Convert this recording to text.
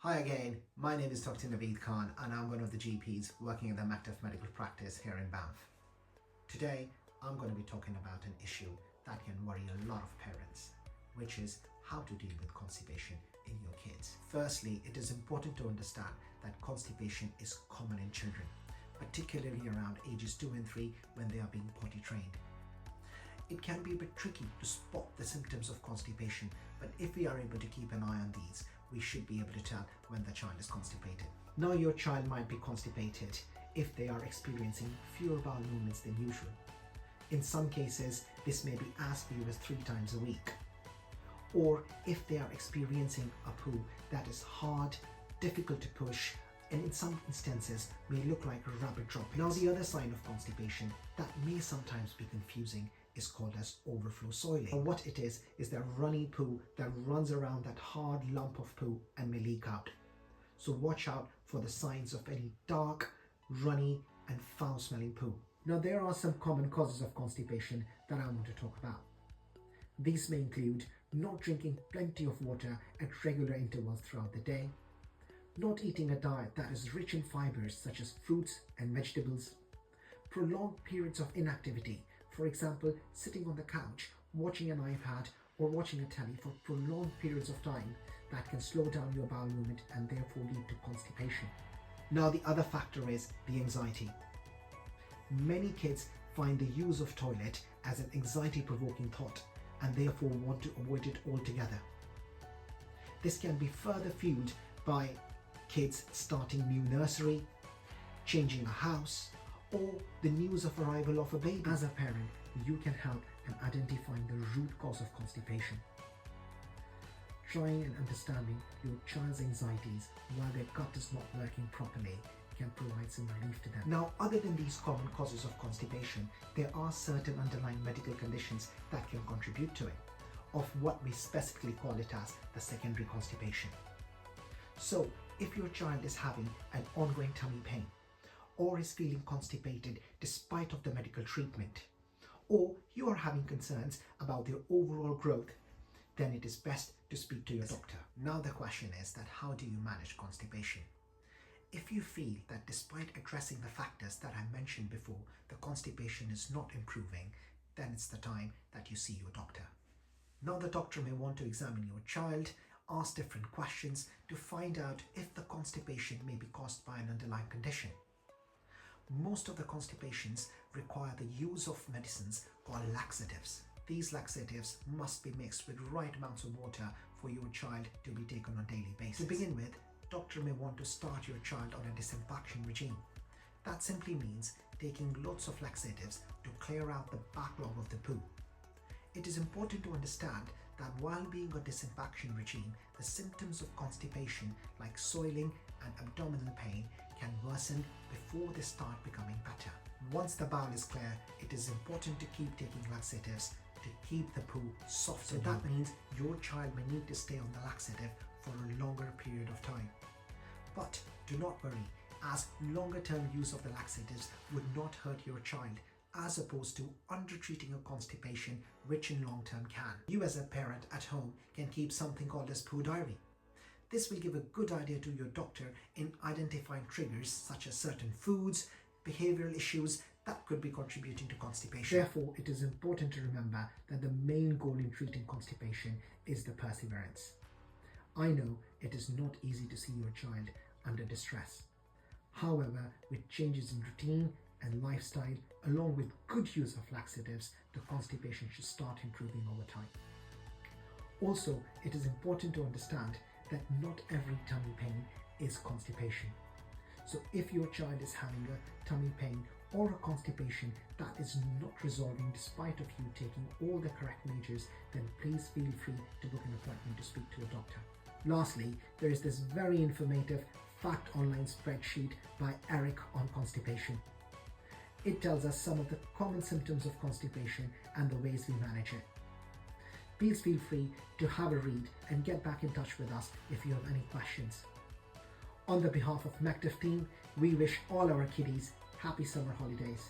Hi again, my name is Dr. Naveed Khan and I'm one of the GPs working at the Macduff Medical Practice here in Banff. Today, I'm going to be talking about an issue that can worry a lot of parents, which is how to deal with constipation in your kids. Firstly, it is important to understand that constipation is common in children, particularly around ages 2 and 3 when they are being potty trained. It can be a bit tricky to spot the symptoms of constipation, but if we are able to keep an eye on these, we should be able to tell when the child is constipated. Now, your child might be constipated if they are experiencing fewer bowel movements than usual. In some cases, this may be as few as 3 times a week. Or if they are experiencing a poo that is hard, difficult to push, and in some instances may look like rapid droppings. Now, the other sign of constipation that may sometimes be confusing is called as overflow soiling. And what it is that runny poo that runs around that hard lump of poo and may leak out. So watch out for the signs of any dark, runny and foul-smelling poo. Now, there are some common causes of constipation that I want to talk about. These may include not drinking plenty of water at regular intervals throughout the day, not eating a diet that is rich in fibers such as fruits and vegetables, prolonged periods of inactivity, for example, sitting on the couch, watching an iPad or watching a telly for prolonged periods of time that can slow down your bowel movement and therefore lead to constipation. Now, the other factor is the anxiety. Many kids find the use of toilet as an anxiety-provoking thought and therefore want to avoid it altogether. This can be further fueled by kids starting new nursery, changing a house, or the news of arrival of a baby. As a parent, you can help in identifying the root cause of constipation. Trying and understanding your child's anxieties while their gut is not working properly can provide some relief to them. Now, other than these common causes of constipation, there are certain underlying medical conditions that can contribute to it, of what we specifically call it as the secondary constipation. So, if your child is having an ongoing tummy pain, or is feeling constipated despite of the medical treatment, or you are having concerns about their overall growth, then it is best to speak to your doctor. Now, the question is that how do you manage constipation? If you feel that despite addressing the factors that I mentioned before, the constipation is not improving, then it's the time that you see your doctor. Now, the doctor may want to examine your child, ask different questions to find out if the constipation may be caused by an underlying condition. Most of the constipations require the use of medicines called laxatives. These laxatives must be mixed with right amounts of water for your child to be taken on a daily basis. To begin with, doctor may want to start your child on a disinfection regime. That simply means taking lots of laxatives to clear out the backlog of the poo. It is important to understand that while being on a disinfection regime, the symptoms of constipation like soiling and abdominal pain can worsen before they start becoming better. Once the bowel is clear, it is important to keep taking laxatives to keep the poo soft. So that means your child may need to stay on the laxative for a longer period of time. But do not worry, as longer term use of the laxatives would not hurt your child, as opposed to undertreating a constipation, which in long term can. You as a parent at home can keep something called as poo diary. This will give a good idea to your doctor in identifying triggers such as certain foods, behavioral issues that could be contributing to constipation. Therefore, it is important to remember that the main goal in treating constipation is the perseverance. I know it is not easy to see your child under distress. However, with changes in routine and lifestyle, along with good use of laxatives, the constipation should start improving over time. Also, it is important to understand that not every tummy pain is constipation. So if your child is having a tummy pain or a constipation that is not resolving despite of you taking all the correct measures, then please feel free to book an appointment to speak to a doctor. Lastly, there is this very informative Fact Online spreadsheet by Eric on constipation. It tells us some of the common symptoms of constipation and the ways we manage it. Please feel free to have a read and get back in touch with us if you have any questions. On the behalf of Macduff team, we wish all our kiddies happy summer holidays.